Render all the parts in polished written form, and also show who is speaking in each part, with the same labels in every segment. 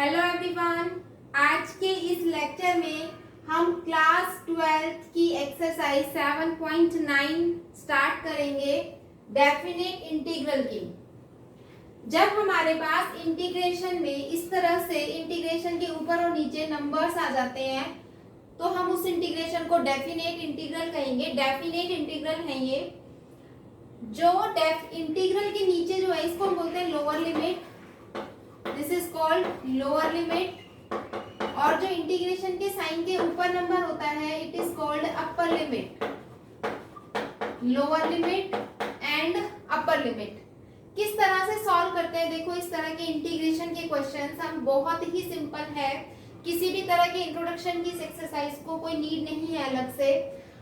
Speaker 1: Hello everyone. आज के इस लेक्चर में हम क्लास 12th की एक्सरसाइज 7.9 स्टार्ट करेंगे डेफिनेट इंटीग्रल की। जब हमारे पास इंटीग्रेशन में इस तरह से इंटीग्रेशन के ऊपर और नीचे नंबर्स आ जाते हैं तो हम उस इंटीग्रेशन को डेफिनेट इंटीग्रल कहेंगे। डेफिनेट इंटीग्रल है ये जो इंटीग्रल के नीचे जो है इसको हम बोलते हैं lower limit. This is called lower limit. और जो इंटीग्रेशन के साइन के ऊपर नंबर होता है it is called upper limit. Lower limit and upper limit किस तरह से सॉल्व करते हैं? देखो, इस तरह के इंटीग्रेशन के क्वेश्चंस हम बहुत ही सिंपल है। किसी भी तरह के इंट्रोडक्शन की इस एक्सरसाइज को कोई नीड नहीं है अलग से।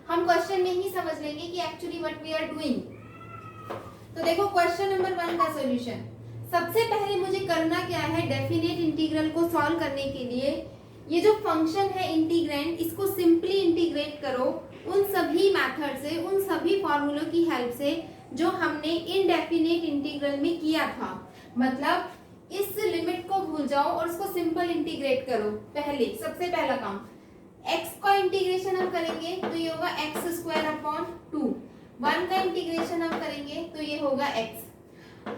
Speaker 1: हम क्वेश्चन में ही समझ लेंगे कि actually what we are doing. तो देखो, क्वेश्चन नंबर 1 का सॉल्यूशन। सबसे पहले मुझे करना क्या है? डेफिनेट इंटीग्रल को सॉल्व करने के लिए ये जो फंक्शन है इंटीग्रैंड, इसको सिंपली इंटीग्रेट करो उन सभी मेथड से, उन सभी फॉर्मूलों की हेल्प से जो हमने इनडेफिनेट इंटीग्रल में किया था। मतलब इस लिमिट को भूल जाओ और उसको सिंपल इंटीग्रेट करो। पहले सबसे पहला काम, x का इंटीग्रेशन हम करेंगे तो ये होगा x² 1 का इंटीग्रेशन हम करेंगे तो ये होगा x।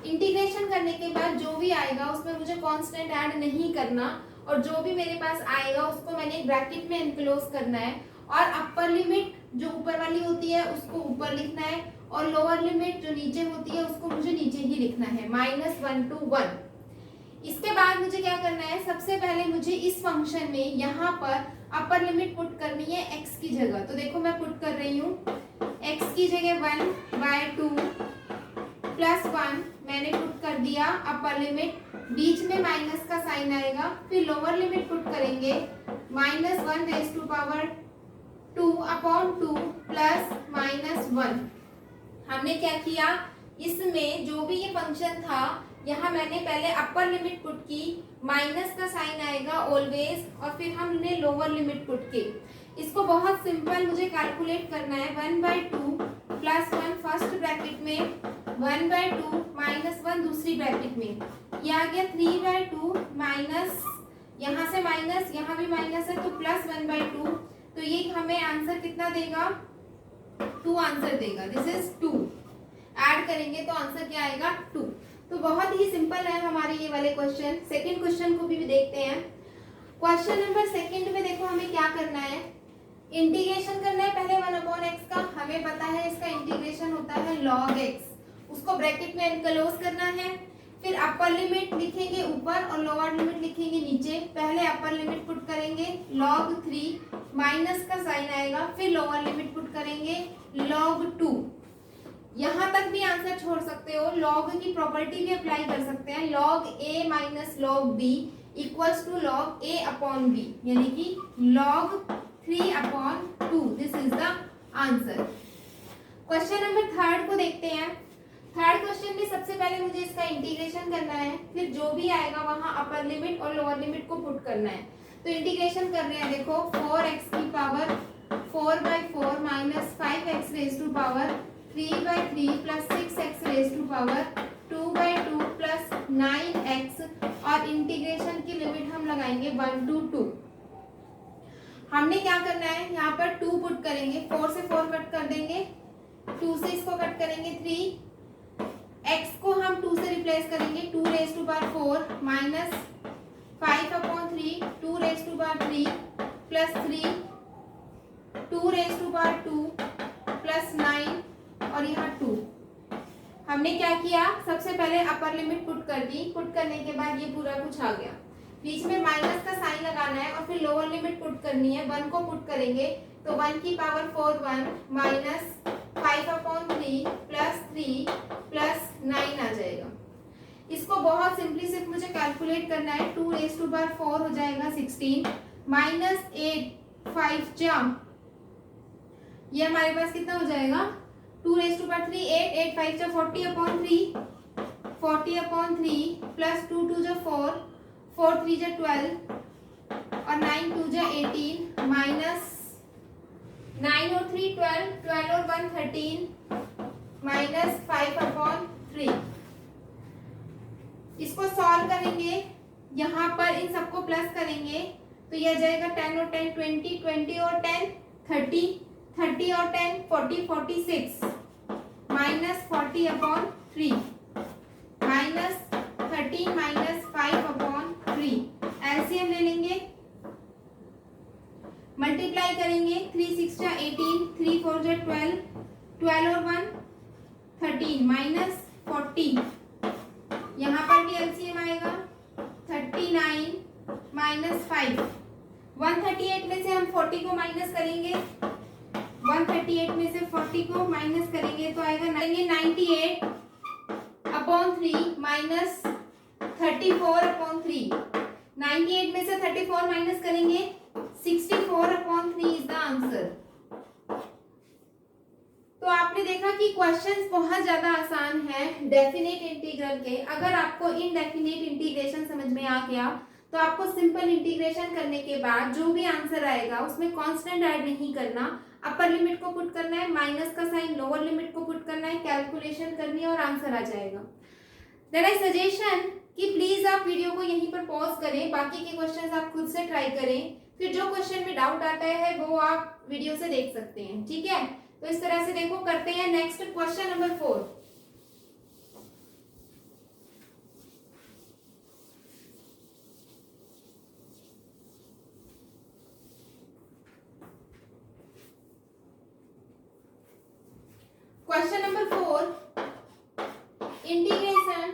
Speaker 1: इंटीग्रेशन करने के बाद जो भी आएगा उसमें मुझे कांस्टेंट ऐड नहीं करना और जो भी मेरे पास आएगा उसको मैंने एक ब्रैकेट में एनक्लोज करना है। और अपर लिमिट जो ऊपर वाली होती है उसको ऊपर लिखना है और लोअर लिमिट जो नीचे होती है उसको मुझे नीचे ही लिखना है, -1 to 1। इसके बाद मुझे क्या करना है? सबसे पहले मुझे इस फंक्शन में यहाँ पर अपर लिमिट पुट करनी है x की जगह। तो देखो मैं पुट कर रही हूँ x की जगह 1/2 + 1 मैंने पुट कर दिया अपर लिमिट। बीच में माइनस का साइन आएगा। फिर लोअर लिमिट पुट करेंगे -1/2/2 + -1। हमने क्या किया? इसमें जो भी ये फंक्शन था यहाँ मैंने पहले अपर लिमिट पुट की, माइनस का साइन आएगा ऑलवेज, और फिर हमने लोअर लिमिट पुट की। इसको बहुत सिंपल मुझे कैलकुलेट करना है। 1/2 + 1 फर्स्ट ब्रैकेट में, 1/2 -1 दूसरी ब्रैकेट में, ये आ गया 3/2 माइनस, यहाँ से माइनस, यहाँ भी माइनस है तो +1/2। तो ये हमें आंसर कितना देगा? 2 आंसर देगा। This is 2। ऐड करेंगे तो आंसर क्या आएगा? 2। तो बहुत ही सिंपल है हमारे ये वाले क्वेश्चन। सेकंड क्वेश्चन को भी देखते हैं। क्वेश्चन नंबर 2 में देखो हमें क्या करना है? इंटीग्रेशन करना है पहले 1/x का। हमें पता है इसका इंटीग्रेशन होता है log x। उसको ब्रैकेट में एनक्लोज करना है। फिर अपर लिमिट लिखेंगे ऊपर और लोअर लिमिट लिखेंगे नीचे। पहले अपर लिमिट पुट करेंगे log 3, माइनस का साइन आएगा। फिर लोअर लिमिट पुट करेंगे log 2। यहाँ तक भी आंसर छोड़ सकते हो। log की प्रॉपर्टी भी अप्लाई कर सकते हैं। log a minus log b equals to log a/b, यानी कि log 3/2। This is the answer. Question number 3 को देखते हैं। थर्ड क्वेश्चन में सबसे पहले मुझे इसका इंटीग्रेशन करना है। फिर जो भी आएगा वहां अपर लिमिट और लोअर लिमिट को पुट करना है। तो इंटीग्रेशन कर रहे हैं। देखो 4x की power 4/4 -5x raise to power 3/3 + 6x raise to power 2/2 + 9x। और इंटीग्रेशन की लिमिट हम लगाएंगे 1 to 2। हमने क्या करना है? यहाँ पर 2 पुट करेंगे, 4 से 4 कट कर देंगे, 2 से इसको कट करेंगे 3, x को हम 2 से रिप्लेस करेंगे 2⁴ माइनस 5/3 2⁵ प्लस 3 2⁵2 प्लस 9 और यहाँ 2। हमने क्या किया? सबसे पहले अपर लिमिट पुट कर दी। पुट करने के बाद ये पूरा कुछ आ गया। बीच में माइनस का साइन लगाना है और फिर लोअर लिमिट पुट करनी है। 1 को पुट करेंगे तो 1 की पावर 4 1 माइनस 5/3 प्लस 3 प्लस 9 आ जाएगा। इसको बहुत सिंपली सिर्फ मुझे कैलकुलेट करना है। 2⁴ हो जाएगा 16 माइनस 8 5 जम, ये हमारे पास कितना हो जाएगा? 2⁵3 8 8 5 40/3 40/3 प्लस 2 2 4 4 3 12 और 9 2 18 माइनस 9 और 3 12 12 और 1 13 -5/3। इसको सॉल्व करेंगे यहाँ पर इन सबको प्लस करेंगे तो यह जाएगा 10 और 10 20, 20 और 10 30, 30 और 10 40, 46 minus 40 upon 3 minus 30 minus 5 upon 3। LCM ले लेंगे, मल्टीप्लाई करेंगे 3 6 18, 3 4 12, 12 और 1 13 माइनस 40। यहाँ पर भी एलसीएम आएगा 39 माइनस 5। 138 में से हम 40 को माइनस करेंगे, 138 में से 40 को माइनस करेंगे तो आएगा 98 अपॉन 3 माइनस 34 अपॉन 3। 98 में से 34 माइनस करेंगे 64 अपॉन 3 इज द आंसर। तो आपने देखा कि क्वेश्चंस बहुत ज्यादा आसान है डेफिनेट इंटीग्रल के। अगर आपको इनडेफिनेट इंटीग्रेशन समझ में आ गया तो आपको सिंपल इंटीग्रेशन करने के बाद जो भी आंसर आएगा उसमें कांस्टेंट ऐड नहीं करना, अपर लिमिट को पुट करना है, माइनस का साइन लोअर लिमिट को पुट करना है, कैलकुलेशन करनी है और आंसर आ जाएगा। देन आई सजेशन कि प्लीज आप वीडियो को यहीं पर पॉज करें, बाकी के क्वेश्चंस आप खुद से ट्राई करें, फिर जो क्वेश्चन में डाउट आता है वो आप वीडियो से देख सकते हैं, ठीक है। तो इस तरह से देखो करते हैं next question number 4। Question number 4, integration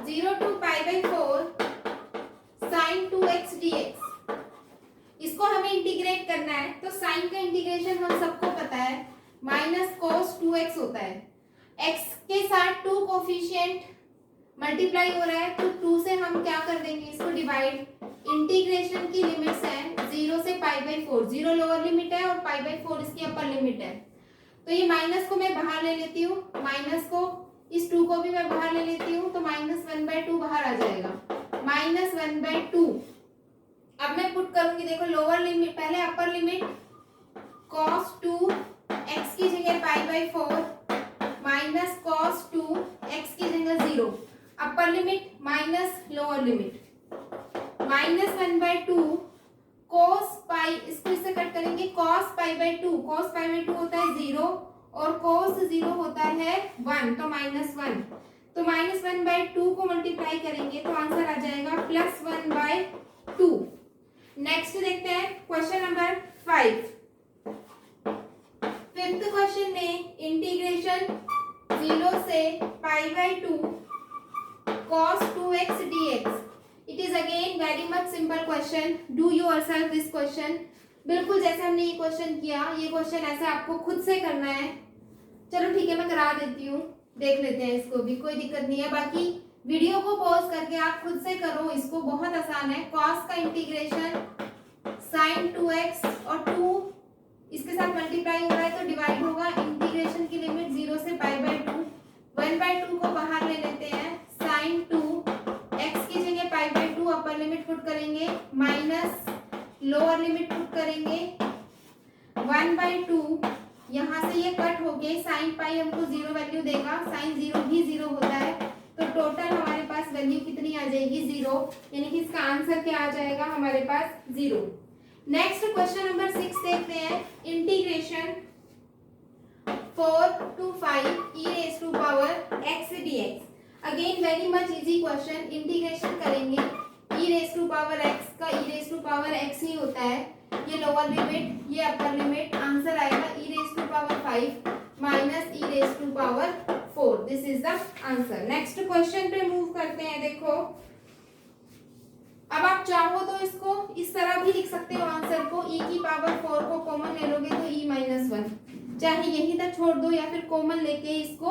Speaker 1: 0 to π/4 sin 2x dx। इसको हमें इंटीग्रेट करना है तो साइन का इंटीग्रेशन हम सबको पता है माइनस cos 2x होता है। x के साथ 2 कोफिशिएंट मल्टीप्लाई हो रहा है तो 2 से हम क्या कर देंगे, इसको डिवाइड। इंटीग्रेशन की लिमिट्स हैं 0 से π/4, 0 लोअर लिमिट है और π/4 इसकी अपर लिमिट है। तो ये माइनस को मैं बाहर ले लेती हूँ, माइनस को, इस 2 को भी मैं बाहर ले लेती हूँ तो -1/2 बाहर आ जाएगा, -1/2। अब मैं पुट करूंगी, देखो लोअर लिमिट, पहले अपर लिमिट cos 2 x की जगह π/4 माइनस cos 2 x की जगह 0, अपर limit minus lower limit -1/2 cos π, इसको इससे कट करेंगे cos π/2, cos π/2 होता है 0 और cos 0 होता है 1 तो -1, तो -1/2 को मल्टीप्लाई करेंगे तो आंसर आ जाएगा +1/2। नेक्स्ट देखते हैं क्वेश्चन नंबर 5। फिफ्थ क्वेश्चन में इंटीग्रेशन 0 से π/2 cos 2x dx। It is again very much simple question, do yourself this question. बिल्कुल जैसे हमने ये क्वेश्चन किया, ये क्वेश्चन ऐसे आपको खुद से करना है। चलो ठीक है, मैं करा देती हूँ, देख लेते हैं इसको भी, कोई दिक्कत नहीं है। बाकी वीडियो को पॉज करके आप खुद से करो, इसको बहुत आसान है। cos का इंटीग्रेशन sin 2x और 2 इसके साथ मल्टीप्लाई हो रहा है तो डिवाइड होगा। इंटीग्रेशन की लिमिट 0 से π/2, 1/2 को बाहर ले लेते हैं, sin 2 x की जगह π/2 अपर लिमिट पुट करेंगे, माइनस लोअर लिमिट पुट करेंगे 1/2। यहाँ से ये कट होके sin पाई हमको 0 वैल्यू देगा, sin 0 भी 0 होता है तो टोटल हमारे पास वैल्यू कितनी आ जाएगी 0, यानी कि इसका आंसर क्या आ जाएगा हमारे पास 0। नेक्स्ट क्वेश्चन नंबर 6 देखते हैं, integration 4 to 5 e⁻x dx। Again very much easy question, integration करेंगे e⁻x का e⁻x ही होता है, ये लोअर लिमिट ये अपर लिमिट, आंसर आएगा e⁻5 minus e⁻4। This is the answer. Next question पे मूव करते हैं। देखो अब आप चाहो तो इसको इस तरह भी लिख सकते हो आंसर को, e⁻4 को कॉमन ले लोगे तो e-1, चाहे यहीं तक छोड़ दो या फिर कॉमन लेके इसको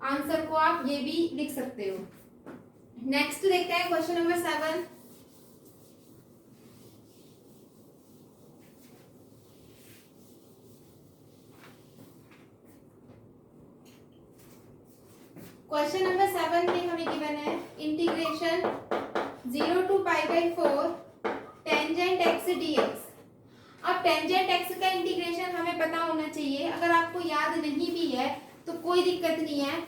Speaker 1: आंसर को आप ये भी लिख सकते हो। नेक्स्ट देखते हैं क्वेश्चन नंबर 7। क्वेश्चन नंबर 7 में हमें गिवन है integration 0 to π/4 tangent x dx। अब टेंजेंट x का इंटीग्रेशन हमें पता होना चाहिए, अगर आपको याद नहीं भी है तो कोई दिक्कत नहीं है,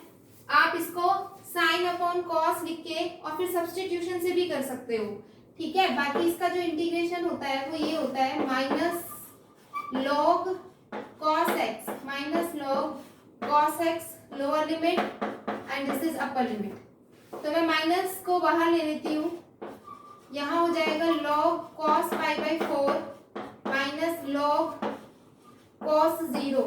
Speaker 1: आप इसको साइन अपॉन कॉस लिख के और फिर सब्स्टिट्यूशन से भी कर सकते हो, ठीक है। बाकी इसका जो इंटीग्रेशन होता है वो ये होता है minus log cos x minus log cos x lower limit and this is upper limit. तो मैं माइनस को बाहर ले लेती हूँ, यहाँ हो जाएगा log cos pi by 4 minus log cos 0।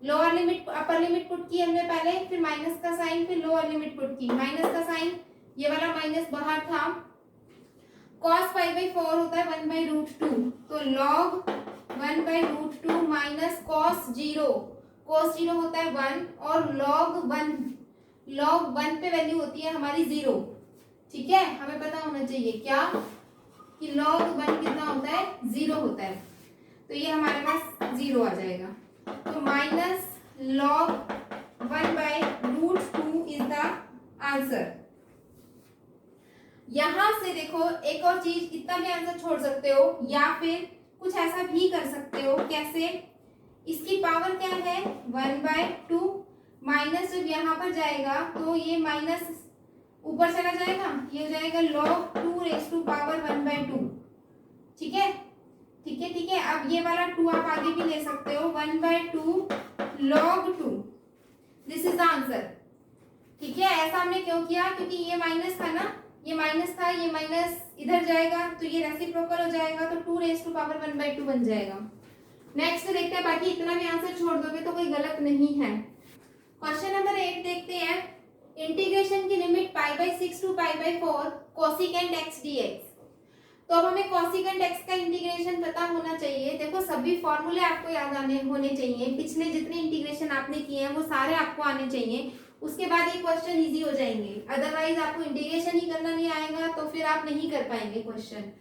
Speaker 1: Lower limit upper limit put की हमने पहले, फिर माइनस का साइन, फिर लोअर लिमिट पुट की। माइनस का साइन, ये वाला माइनस बाहर था। cos पाई बाई 4 होता है 1 बाई रूट 2, तो log 1 by root 2 minus cos 0, cos 0 होता है 1 और log 1 पे वैल्यू होती है हमारी 0, ठीक है। हमें पता होना चाहिए क्या कि log 1 कितना होता है, 0 होता है, तो ये हमारे पास 0 आ जाएगा। तो minus log 1 by root 2 is the answer. यहां से देखो एक और चीज, इतना भी आंसर छोड़ सकते हो या फिर कुछ ऐसा भी कर सकते हो। कैसे? इसकी पावर क्या है 1 बाई 2, माइनस जब यहाँ पर जाएगा तो ये माइनस ऊपर चला जाएगा, ये हो जाएगा log 2 raise to power 1 by 2, ठीक है ठीक है ठीक है। अब ये वाला 2 आप आगे भी ले सकते हो, 1 by 2 log 2, this is the answer, ठीक है। ऐसा हमने क्यों किया? क्योंकि ये माइनस था ना, ये माइनस था, ये माइनस इधर जाएगा तो ये रेसिप्रोकल हो जाएगा, तो 2 रेज टू पावर 1 बाई 2 बन जाएगा। नेक्स्ट देखते हैं, बाकी इतना भी आंसर छोड़ दोगे तो कोई गलत नहीं है। क्वेश्चन नंबर 8 देखते हैं। इंटीग्रेशन की limit pi by 6 to pi by 4 cosecant x dx. तो अब हमें कोसिकेंट एक्स का इंटीग्रेशन पता होना चाहिए। देखो सभी फॉर्मूले आपको याद होने चाहिए, पिछले जितने इंटीग्रेशन आपने किए हैं वो सारे आपको आने चाहिए, उसके बाद ये क्वेश्चन इजी हो जाएंगे। अदरवाइज आपको इंटीग्रेशन ही करना नहीं आएगा तो फिर आप नहीं कर पाएंगे क्वेश्चन।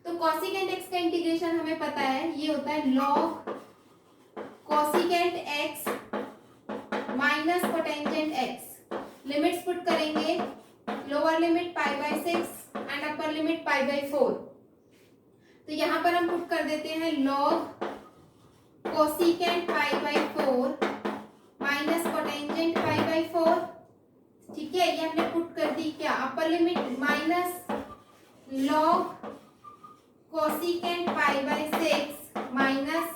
Speaker 1: तो कोसिकेंट एक्स का इंटीग्रेशन हमें पता है, ये होता है log cosecant x minus cotangent x. Limits put करेंगे, lower limit pi by 6 and upper limit pi by 4। तो यहाँ पर हम पुट कर देते हैं log cosecant pi by 4 minus cotangent pi by 4, ठीक है। ये हमने पुट कर दी क्या, upper limit minus log cosecant pi by 6 minus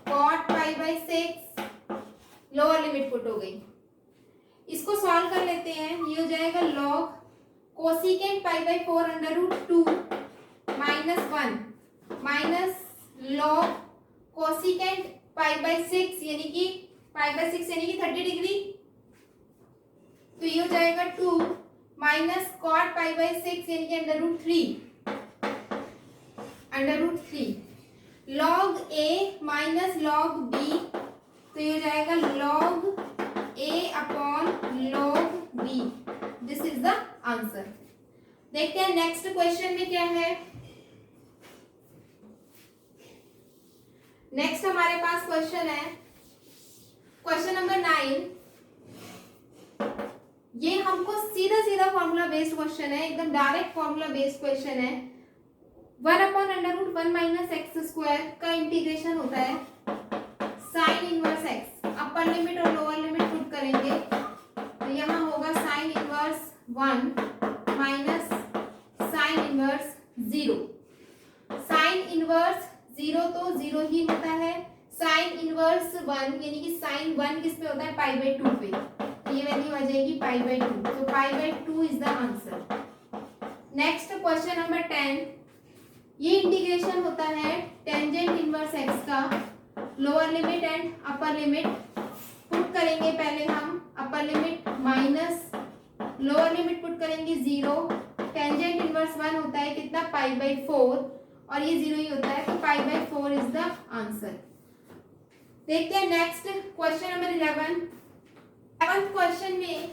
Speaker 1: cot pi by 6, lower limit put हो गई। इसको सॉल्व कर लेते हैं, ये हो जाएगा log cosecant pi by 4 under root 2 minus 1 minus log cosecant pi by 6 यानी कि पाई बाई 6 यानी कि 30 डिग्री, तो ये हो जाएगा 2 माइनस कॉट पाई बाई 6 यानी कि under root 3 log a minus log b, तो ये हो जाएगा log a upon log b, this is the answer. देखते हैं नेक्स्ट क्वेश्चन में क्या है। नेक्स्ट हमारे पास क्वेश्चन है क्वेश्चन नंबर 9। ये हमको सीधा सीधा फॉर्मूला बेस्ड क्वेश्चन है, एकदम डायरेक्ट फॉर्मूला बेस्ड क्वेश्चन है। 1 upon under root 1 minus x square का इंटीग्रेशन होता है sine inverse x. Upper limit और लोअर लिमिट पुट करेंगे तो यहाँ होगा sine inverse 1 minus sine inverse 0। Sine inverse 0 तो 0 ही होता है, साइन इनवर्स 1 यानी कि साइन 1 किस पे होता है, पाई बाई 2 पे, तो ये वैल्यू आ जाएगी पाई बाई 2, तो पाई by 2 is the answer. Next question number 10। ये इंटीग्रेशन होता है टेंजेंट इनवर्स एक्स का, lower limit and upper limit put करेंगे। पहले हम अपर limit minus lower limit put करेंगे 0, टेंजेंट इनवर्स 1 होता है कितना, पाई बाई 4 और ये 0 ही होता है, तो पाई बाई 4 इज द आंसर। देखते हैं next question number 11। 11th question में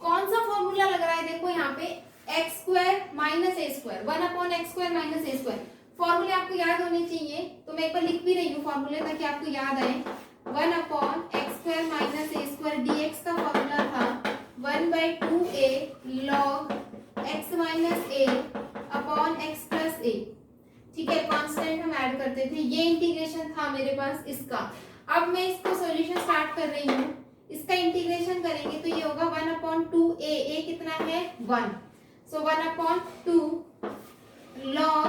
Speaker 1: कौन सा फॉर्मूला लग रहा है, देखो यहाँ पे x square minus a square, 1 upon x square minus a square. फॉर्मूले आपको याद होने चाहिए, तो मैं एक बार लिख भी रही हूँ फॉर्मूले ताकि आपको याद आए। 1 upon x square minus a square dx का फॉर्मूला था 1 by 2a log x minus a upon x plus a, ठीक है। कांस्टेंट हम ऐड करते थे, ये इंटीग्रेशन था मेरे पास इसका। अब मैं इसको सॉल्यूशन स्टार्ट कर रही हूँ। इसका इंटीग्रेशन करेंगे तो ये होगा 1/2 ए कितना है 1, सो 1/2 log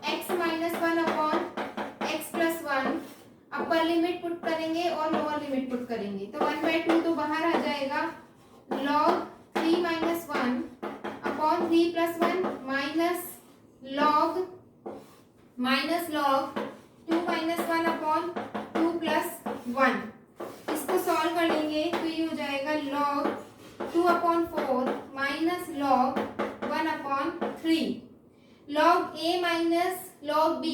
Speaker 1: x minus 1/x+1 upper limit put करेंगे और लोअर लिमिट पुट करेंगे तो 1/2 तो बाहर आ जाएगा, log 3 minus 1/3+1 minus log 2 minus 1/2+1। इसको सॉल्व कर लेंगे तो ये हो जाएगा log 2/4 minus log 1/3 log a minus log b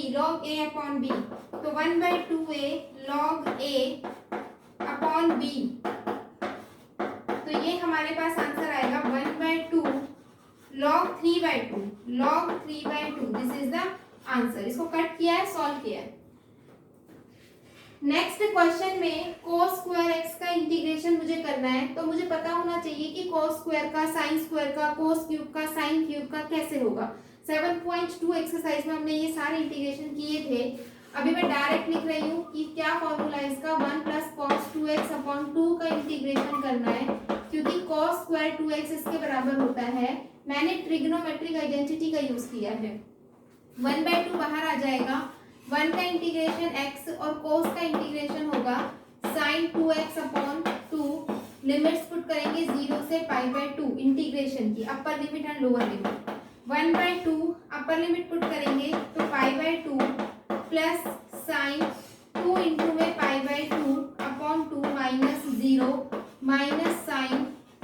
Speaker 1: तो 1/2a log a/b। तो ये हमारे पास आंसर आएगा 1/2 log 3/2 this is the answer. इसको कट किया है, सॉल्व किया है। नेक्स्ट क्वेश्चन में cos स्क्वायर x का इंटीग्रेशन मुझे करना है तो मुझे पता होना चाहिए कि cos स्क्वायर का, sin स्क्वायर का, cos क्यूब का, sin क्यूब का कैसे होगा। 7.2 एक्सरसाइज में हमने ये सारे इंटीग्रेशन किए थे। अभी मैं डायरेक्ट लिख रही हूँ कि क्या फॉर्मूला है इसका, 1 + cos 2x/2 का इंटीग्रेशन करना है क्योंकि cos स्क्वायर 2x इसके बराबर होता है। मैंने ट्रिग्नोमेट्रिक आइडेंटिटी का यूज किया है। 1/2 बाहर आ जाएगा, 1 का इंटीग्रेशन x और cos का इंटीग्रेशन होगा sin 2x/2। लिमिट्स पुट करेंगे 0 से π/2 इंटीग्रेशन की, upper limit and lower limit. 1/2 upper limit put करेंगे तो π/2 प्लस sin 2 इंटू में π/2/2 माइनस 0 माइनस sin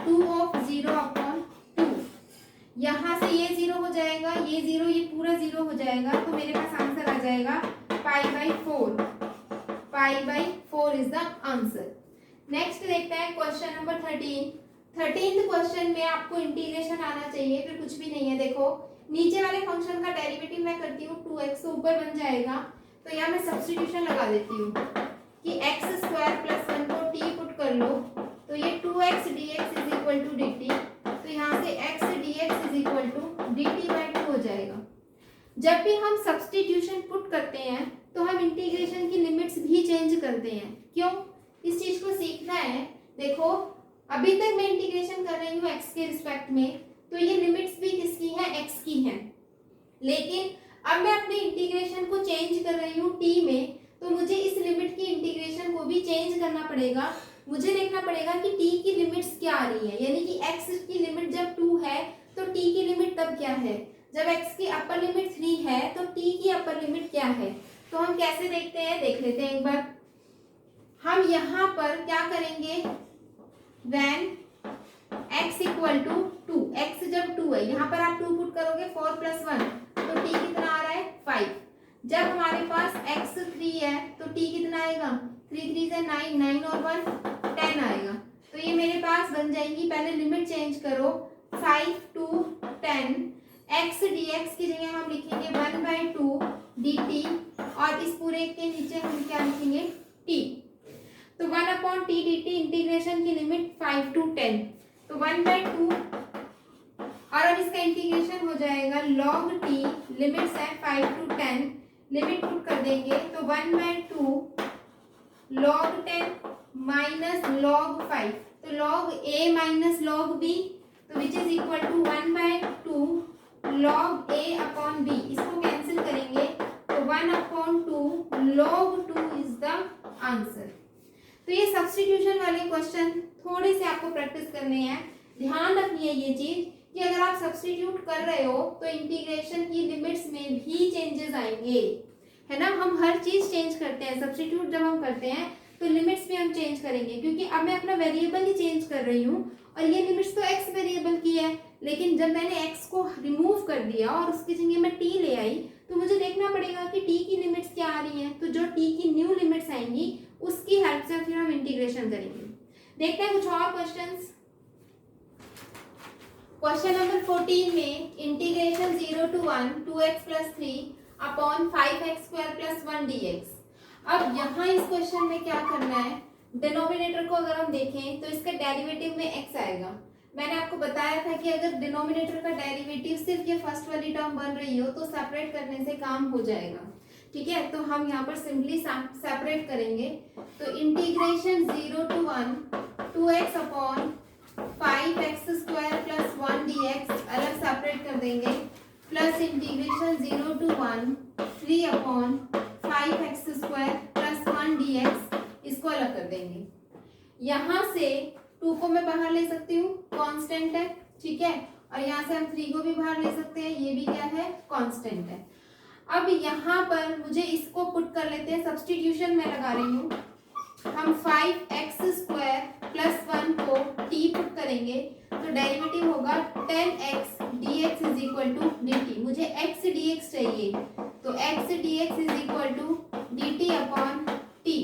Speaker 1: 2/0/2। यहाँ से ये 0 हो जाएगा, ये 0, ये पूरा 0 हो जाएगा तो मेरे पास आंसर आ जाएगा π/4 इज द आंसर। नेक्स्ट देखते हैं क्वेश्चन नंबर 13th क्वेश्चन में आपको इंटीग्रेशन आना चाहिए, फिर कुछ भी नहीं है। देखो नीचे वाले फंक्शन का डेरिवेटिव मैं करती हूँ 2x तो ऊपर बन जाएगा, तो यहाँ मैं सब्स्टिट्यूशन लगा देती हूँ कि x² + 1 को t पुट कर लो तो ये 2x dx = dt, तो यहाँ से x dx = dt/2 हो जाएगा। जब भी हम सब्स्टिट्यूशन पुट करते हैं तो हम इंटीग्रेशन की लिमिट्स भी चेंज करते हैं। क्यों? इस चीज को सीखना है। देखो अभी तक मैं इंटीग्रेशन कर रही हूँ x के रिस्पेक्ट में, तो ये लिमिट्स भी किसकी है, x की हैं। लेकिन अब मैं अपने इंटीग्रेशन को चेंज कर रही हूँ t में, तो मुझे इस लिमिट की इंटीग्रेशन को भी चेंज करना पड़ेगा। मुझे देखना पड़ेगा कि t की लिमिट्स क्या आ रही है, यानी कि x की लिमिट जब 2 है तो t की लिमिट तब क्या है, जब x की अपर लिमिट 3 है तो t की अपर लिमिट क्या है। तो हम कैसे देखते हैं, देख लेते हैं एक बार। हम यहाँ पर क्या करेंगे, when x = 2, x जब 2 है, यहाँ पर आप 2 पुट करोगे 4 + 1 तो t कितना आ रहा है 5। जब हमारे पास x 3 है तो t कितना आएगा, 3 3 से 9, 9 और 1 10 आएगा। तो ये मेरे पास बन जाएंगी, पहले लिमिट चेंज करो 5 to 10, x dx की जगह हम लिखेंगे 1/2 dt और इस पूरे के नीचे हम क्या लिखेंगे t। तो 1/t dt इंटीग्रेशन की लिमिट 5 to 10, तो 1/2 और अब इसका इंटीग्रेशन हो जाएगा log t, लिमिट्स है 5 to 10, लिमिट पुट कर देंगे तो 1/2 log 10 माइनस log 5, तो log a minus log b, तो which is equal to 1/2 log a/b। इसको कैंसिल करेंगे तो 1/2 log 2 इज द आंसर। तो ये सब्स्टिट्यूशन वाले क्वेश्चन थोड़े से आपको प्रैक्टिस करने हैं। ध्यान रखिए ये चीज कि अगर आप सब्स्टिट्यूट कर रहे हो तो इंटीग्रेशन की लिमिट्स में भी चेंजेस आएंगे, है ना। हम हर चीज चेंज करते हैं, सब्स्टिट्यूट जब हम करते हैं तो लिमिट्स भी हम चेंज करेंगे, क्योंकि अब मैं अपना वेरिएबल ही चेंज कर रही हूँ और ये लिमिट्स तो x वेरिएबल की है, लेकिन जब मैंने x को रिमूव कर दिया और उसकी जगह मैं t ले आई तो मुझे देखना पड़ेगा कि t की लिमिट्स क्या आ रही हैं। तो जो t की न्यू लिमिट्स आएंगी उसकी हेल्प से फिर हम इंटीग्रेशन करेंगे। देखते हैं कुछ और क्वेश्चंस। क्वेश्चन नंबर 14 में integration 0 to 1 2x + 3 5x² + 1 dx। अब यहाँ इस क्वेश्चन में क्या करना है, डिनोमिनेटर को अगर हम देखें तो इसका डेरिवेटिव में x आएगा। मैंने आपको बताया था कि अगर डिनोमिनेटर का डेरिवेटिव सिर्फ ये फर्स्ट वाली टर्म बन रही हो तो सेपरेट करने से काम हो जाएगा, ठीक है। तो हम यहाँ पर सिंपली सेपरेट करेंगे, तो integration 0 to 1 2x upon 5x² plus 1 dx अलग सेपरेट कर देंगे, plus integration 0 to 1 3 upon 5x² plus 1 dx, इसको अलग कर देंगे। यहाँ से 2 को मैं बाहर ले सकती हूँ, कांस्टेंट है, ठीक है, और यहाँ से हम 3 को भी बाहर ले सकते हैं, ये भी क्या है, कांस्टेंट है। अब यहाँ पर मुझे इसको पुट कर लेते हैं, सब्स्टिट्यूशन मैं लगा रही हूँ। हम 5x² प्लस 1 को t पुट करेंगे तो डेरिवेटिव होगा 10x dx is equal to dt। मुझे x dx चाहिए, तो x dx is equal to dt upon t।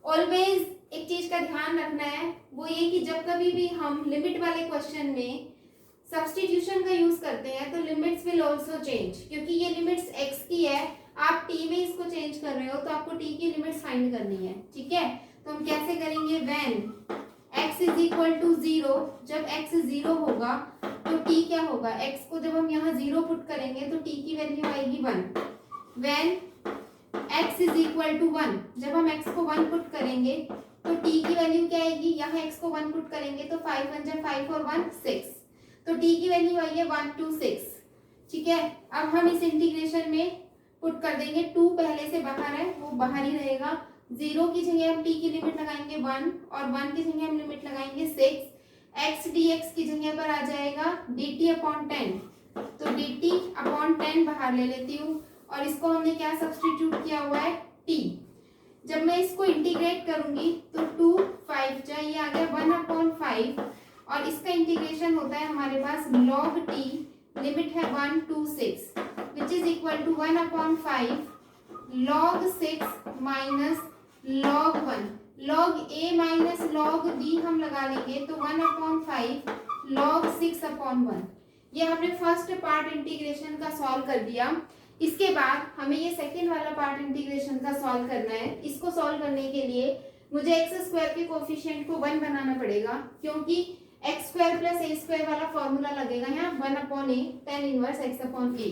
Speaker 1: Always एक चीज का ध्यान रखना है, वो ये कि जब कभी भी हम लिमिट वाले क्वेश्चन में सब्स्टिट्यूशन का यूज करते हैं तो लिमिट्स विल आल्सो चेंज, क्योंकि ये लिमिट्स x की है, आप t में इसको चेंज कर रहे हो तो आपको t की लिमिट्स फाइंड करनी है, ठीक है। तो हम कैसे करेंगे, when x is equal to 0, जब x 0 होगा तो t क्या होगा, x को जब हम यहाँ 0 पुट करेंगे तो t की वैल्यू आएगी 1। When x is equal to 1, जब हम x को 1 पुट करेंगे तो t की वैल्यू क्या आएगी, यहाँ x को 1 पुट करेंगे तो 5 1 5 और 1 6, तो t की वैल्यू आई है 1 2 6, ठीक है। अब हम इस इंटीग्रेशन में पुट कर देंगे, 2 पहले से बाहर है, वो बाहर ही रहेगा। 0 की जगह हम t की लिमिट लगाएंगे 1 और 1 की जगह हम लिमिट लगाएंगे 6। x dx की जगह पर आ जाएगा dt अपॉन 10, तो dt अपॉन 10 बाहर ले लेती हूँ और इसको हमने क्या सब्स्टिट्यूट किया हुआ है, t। जब मैं इसको इंटीग्रेट करूंगी तो 2 5 जा, ये आ गया 1 अपॉन 5 और इसका इंटीग्रेशन होता है हमारे पास log t, लिमिट है 1 to 6 which is equal to 1 upon 5 log 6 minus log 1, log a minus log b हम लगा लेंगे तो 1 अपॉन 5 log 6 अपॉन 1। ये हमने फर्स्ट पार्ट इंटीग्रेशन का सॉल्व कर दिया। इसके बाद हमें ये सेकेंड वाला पार्ट इंटीग्रेशन का सॉल्व करना है। इसको सॉल्व करने के लिए मुझे x² के कोफिशिएंट को 1 बनाना पड़ेगा, क्योंकि x² प्लस a² वाला फॉर्मूला लगेगा यहाँ 1 upon a, tan inverse x upon a।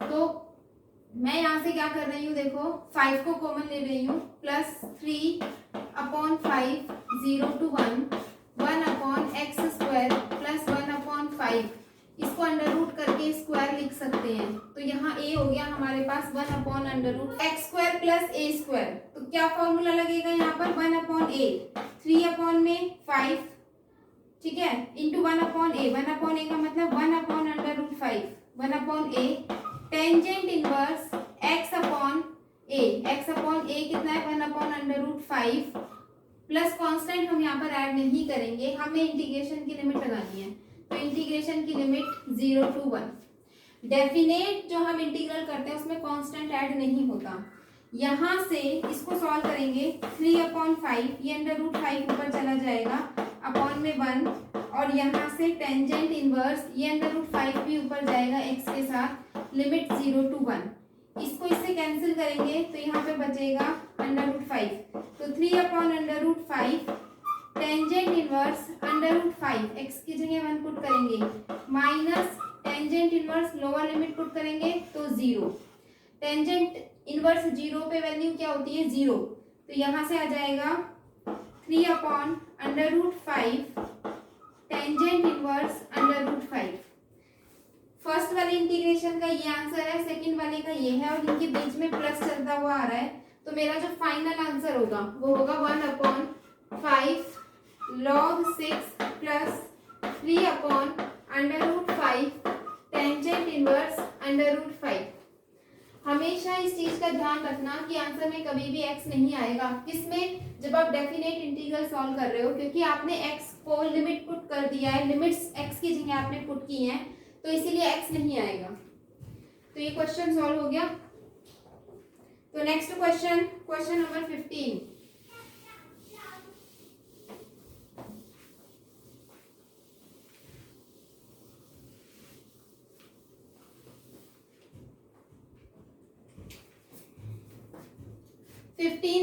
Speaker 1: तो मैं यहाँ से क्या कर रही हूँ, देखो 5 को कॉमन ले रही हूँ, plus 3 upon 5 0 to 1 upon x² plus 1 upon 5, इसको अंडर रूट करके स्क्वायर लिख सकते हैं। तो यहाँ a हो गया हमारे पास 1 upon under root x² plus a², तो क्या फॉर्मूला लगेगा यहाँ पर 1 अपॉन a, 3 अपॉन में 5, ठीक है, into 1 upon a। 1 upon a का मतलब 1 upon under root 5 1 upon a, tangent inverse x upon a, x upon a कितना है 1 upon under root 5 plus constant हम यहाँ पर ऐड नहीं करेंगे, हमें इंटीग्रेशन की लिमिट लगानी है, तो इंटीग्रेशन की लिमिट 0 to 1। डेफिनेट जो हम इंटीग्रल करते हैं उसमें कांस्टेंट ऐड नहीं होता। यहाँ से इसको सॉल्व करेंगे 3 अपॉन 5, ये अंडर रूट 5 ऊपर चला जाएगा अपॉन में 1, और यहाँ से टेंजेंट इनवर्स ये अंडर रूट 5 भी ऊपर जाएगा x के साथ, लिमिट 0 to 1। इसको इससे कैंसिल करेंगे तो यहाँ पे बचेगा अंडर रूट 5, तो 3 upon under root 5 tangent inverse under root 5, x की जगह 1 पुट करेंगे, minus tangent inverse lower limit put करेंगे तो 0। टेंजेंट इनवर्स 0 पे वैल्यू क्या होती है 0, तो यहाँ से आ जाएगा 3 upon under root 5 tangent inverse under root 5। First वाले इंटीग्रेशन का ये आंसर है, सेकंड वाले का ये है, और इनके बीच में प्लस चलता हुआ आ रहा है, तो मेरा जो फाइनल आंसर होगा वो होगा 1 upon 5 log 6 plus 3 upon under root 5 tangent inverse under root 5। हमेशा इस चीज का ध्यान रखना कि आंसर में कभी भी x नहीं आएगा, किसमें, जब आप डेफिनेट इंटीग्रल सॉल्व कर रहे हो, क्योंकि आपने x को लिमिट पुट कर दिया है, लिमिट्स x की जगह आपने पुट की हैं, तो इसीलिए x नहीं आएगा। तो ये क्वेश्चन सॉल्व हो गया। तो next question, question number 15।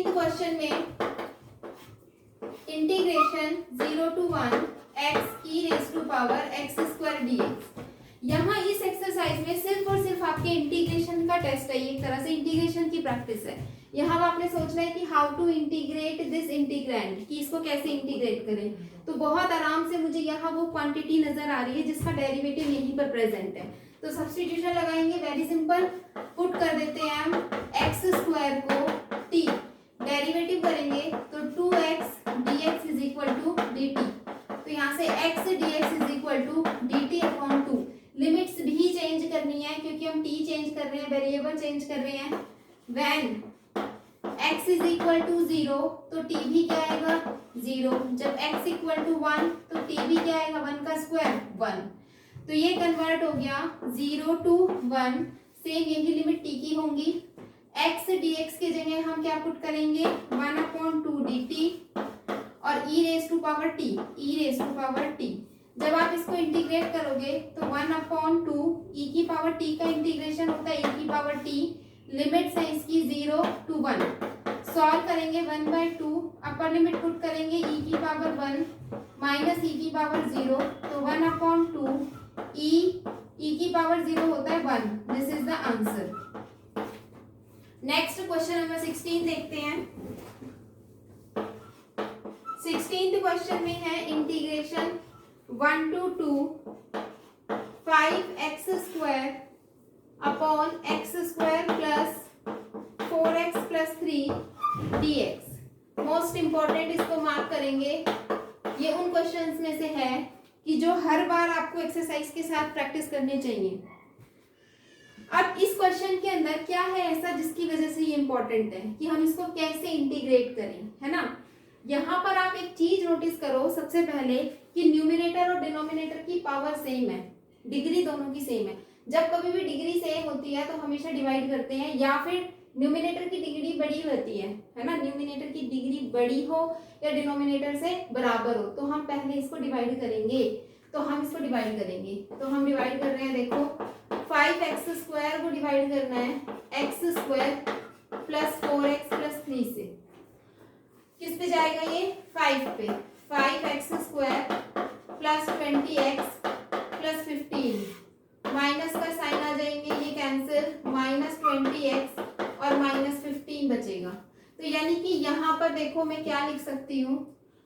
Speaker 1: Question में integration 0 to 1 x e raise to power x² dx। यहाँ इस एक्सरसाइज में सिर्फ और सिर्फ आपके इंटीग्रेशन का टेस्ट है, एक तरह से इंटीग्रेशन की प्रैक्टिस है। यहाँ आपने सोचना है कि how to integrate this integrand, कि इसको कैसे इंटीग्रेट करें। तो बहुत आराम से मुझे यहाँ वो क्वांटिटी नजर आ रही है जिसका डेरिवेटिव यहीं पर प्रेजेंट है, तो सब्स्टिट्यूशन लगाएंगे, वेरी सिंपल, पुट कर देते हैं हम एक्स स्क्वायर को t, डेरिवेटिव करेंगे तो 2x dx is equal to dt, तो यहाँ से x dx is equal to dt upon 2। Limits भी चेंज करनी है क्योंकि हम t चेंज कर रहे हैं, वेरिएबल चेंज कर रहे हैं। When x is equal to 0 तो t भी क्या आएगा 0, जब x इक्वल टू 1 तो t भी क्या आएगा 1 का स्क्वायर 1, तो ये कन्वर्ट हो गया 0 to 1। सेम यही लिमिट t की होंगी, x dx की जगह हम क्या पुट करेंगे 1/2 dt और e raise to power t। जब आप इसको इंटीग्रेट करोगे तो 1/2 e की पावर t का इंटीग्रेशन होता है e की पावर t, लिमिट्स है इसकी 0 to 1। सॉल्व करेंगे 1/2, अपर लिमिट पुट करेंगे e की पावर 1 माइनस e की पावर 0, तो 1/2 e की पावर 0 होता है 1। This is the answer. Next question number 16 देखते हैं। 16th क्वेश्चन में है integration 1 to 2 5x square upon x square plus 4x plus 3 dx। Most important, इसको मार्क करेंगे, ये उन क्वेश्चंस में से है कि जो हर बार आपको एक्सरसाइज के साथ प्रैक्टिस करने चाहिए। अब इस क्वेश्चन के अंदर क्या है ऐसा जिसकी वजह से ये इंपॉर्टेंट है कि हम इसको कैसे इंटीग्रेट करें, है ना। यहाँ पर आप एक चीज नोटिस करो सबसे पहले कि न्यूमिनेटर और डिनोमिनेटर की पावर सेम है, डिग्री दोनों की सेम है। जब कभी भी डिग्री सेम होती है तो हमेशा डिवाइड करते हैं, या फिर न्यूमिनेटर की डिग्री बड़ी होती है ना, न्यूमिनेटर की डिग्री बड़ी हो या डिनोमिनेटर से बराबर हो, तो हम पहले इसको डिवाइड करेंगे। तो हम इसको डिवाइड करेंगे, तो हम डिवाइड कर रहे हैं, देखो 5x स्क्वायर को डिवाइड करना है x square plus 4x plus 3 से, किस पे जाएगा ये 5 पे, 5x square plus 20x plus 15, minus का साइन आ जाएंगे, ये कैंसिल, माइनस 20x और माइनस 15 बचेगा। तो यानी कि यहाँ पर देखो मैं क्या लिख सकती हूँ,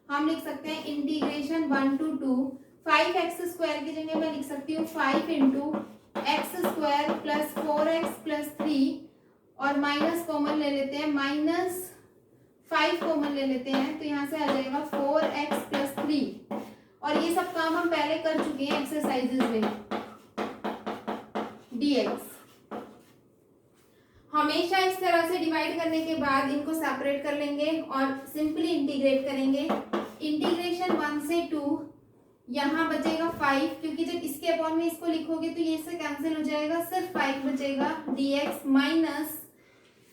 Speaker 1: हम लिख सकते हैं इंटीग्रेशन 1 to 2 5x स्क्वायर की जगह मैं लिख सकती हूँ 5 into x square plus 4x plus 3 और माइनस कॉमन ले लेते हैं, माइनस 5 कॉमन ले लेते हैं, तो यहाँ से आ जाएगा 4x प्लस 3। और ये सब काम हम पहले कर चुके हैं एक्सरसाइजेज में। dx हमेशा इस तरह से डिवाइड करने के बाद इनको सेपरेट कर लेंगे और सिंपली इंटीग्रेट करेंगे। इंटीग्रेशन 1 से 2, यहाँ बचेगा 5, क्योंकि जब इसके अपॉन में इसको लिखोगे तो ये इससे कैंसिल हो जाएगा, सिर्फ 5 बचेगा dx माइनस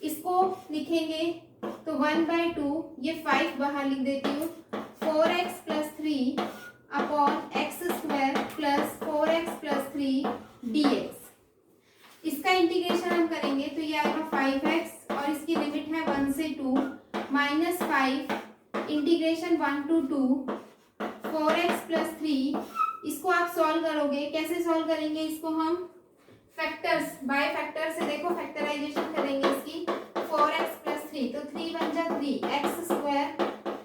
Speaker 1: इसको लिखेंगे तो 1/2, ये 5 बाहर लिख देती हूँ, 4x plus 3 upon x square plus 4x plus 3 dx। इसका इंटीग्रेशन हम करेंगे तो ये आएगा 5x और इसकी लिमिट है 1 से 2 minus 5 integration 1 to 2 4x plus 3। इसको आप सॉल्व करोगे, कैसे सॉल्व करेंगे इसको हम फैक्टर्स, बाय फैक्टर से, देखो फैक्टराइजेशन करेंगे इसकी 4x प्लस 3, तो 3 बन जा 3 x square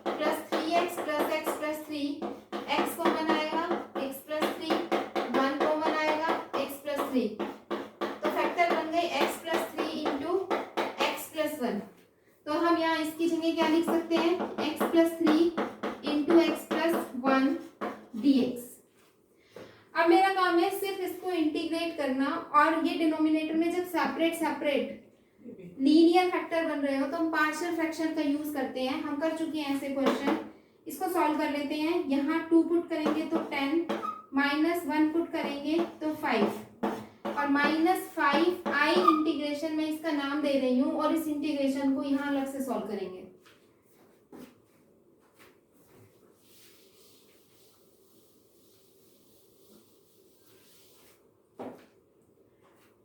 Speaker 1: plus 3x plus x plus 3, x common आएगा x प्लस 3, 1 कॉमन आएगा x प्लस 3, तो फैक्टर बन गए x plus 3 into x plus 1। तो हम यहाँ इसकी जगह क्या लिख सकते हैं x plus 3 into x plus 1 dx। अब मेरा काम है सिर्फ इसको इंटीग्रेट करना, और ये डिनोमिनेटर में जब सेपरेट लीनियर फैक्टर बन रहे हो तो हम पार्शियल फ्रैक्शन का यूज करते हैं, हम कर चुके हैं ऐसे क्वेश्चन। इसको सॉल्व कर लेते हैं, यहाँ 2 पुट करेंगे तो 10, माइनस 1 पुट करेंगे तो 5 और माइनस 5i इंटीग्रेशन में इसका नाम दे रही हूँ, और इस इंटीग्रेशन को यहाँ अलग से सॉल्व करेंगे।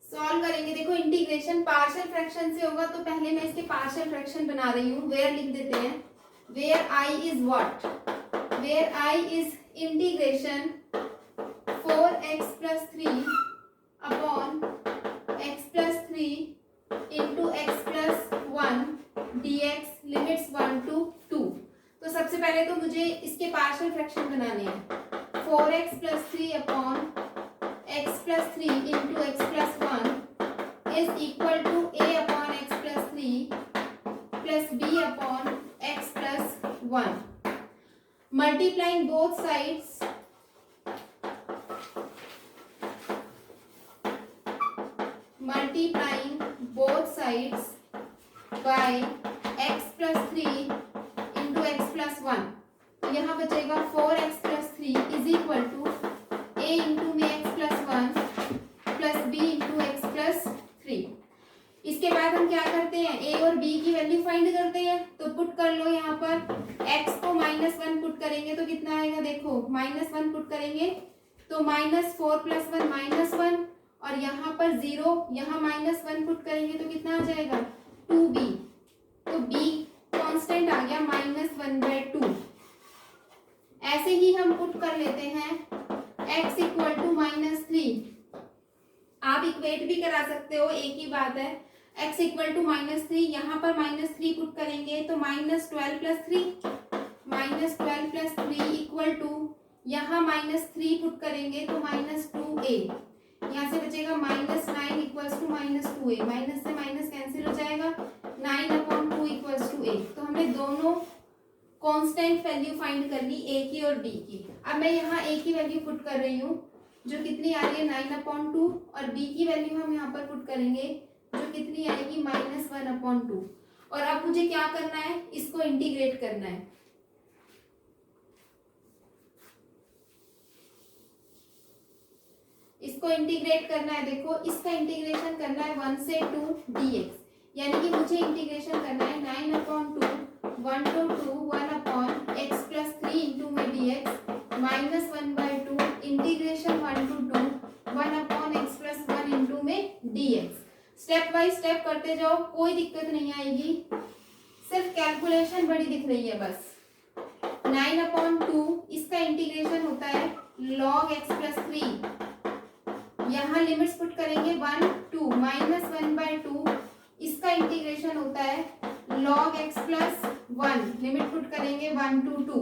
Speaker 1: सॉल्व करेंगे, देखो इंटीग्रेशन पार्शियल फ्रैक्शन से होगा, तो पहले मैं इसके पार्शियल फ्रैक्शन बना रही हूँ। वेयर लिख देते हैं, where i is what, where i is integration 4x plus 3 upon x plus 3 into x plus 1 पहले तो मुझे इसके पार्शियल फ्रैक्शन बनाने हैं। 4x plus 3 upon x plus 3 into x plus 1 is equal to a upon x plus 3 plus b upon x plus 1। Multiplying both sides by x plus 3 into x plus 1। तो यहाँ बचेगा 4x plus 3 is equal to a into में x plus 1 plus b into x plus 3। इसके बाद हम क्या करते हैं, a और b की वैल्यू फाइंड करते हैं। तो पुट कर लो यहाँ पर, x को -1 पुट करेंगे तो कितना आएगा, देखो -1 पुट करेंगे तो -4 प्लस 1 -1, और यहाँ पर 0, यहाँ -1 पुट करेंगे तो कितना आ जाएगा 2b। तो b कांस्टेंट आ गया -1/2। ऐसे ही हम पुट कर लेते हैं x इक्वल टू -3। आप इक्वेट भी करा सकते हो, एक ही बात है। x इक्वल टू -3, यहाँ पर -3 पुट करेंगे तो -12 प्लस 3 इक्वल टू, यहाँ -3 पुट करेंगे तो -2a। यहाँ से बचेगा -9 इक्वल्स टू -2a, माइनस से माइनस कैंसिल हो जाएगा, 9/2 इक्वल्स टू a। तो हमने दोनों कांस्टेंट वैल्यू फाइंड कर ली, a की और b की। अब मैं यहाँ a की वैल्यू पुट कर रही हूँ जो कितनी आ रही है 9/2, और b की वैल्यू हम यहाँ पर पुट करेंगे जो कितनी आएगी -1/2। और अब मुझे क्या करना है, इसको इंटीग्रेट करना है। इसको इंटीग्रेट करना है, देखो इसका इंटीग्रेशन करना है 1 से 2 dx, यानी कि मुझे इंटीग्रेशन करना है 9/2 1 to 2 1 upon x plus 3 into में dx -1/2 integration 1 to 2 1 upon x plus 1 into में dx। स्टेप बाय स्टेप करते जाओ, कोई दिक्कत नहीं आएगी, सिर्फ कैलकुलेशन बड़ी दिख रही है बस। 9/2 इसका इंटीग्रेशन होता है log x प्लस 3, यहाँ लिमिट्स पुट करेंगे 1 2 -1/2, इसका इंटीग्रेशन होता है log x plus 1, limit put करेंगे 1 to 2।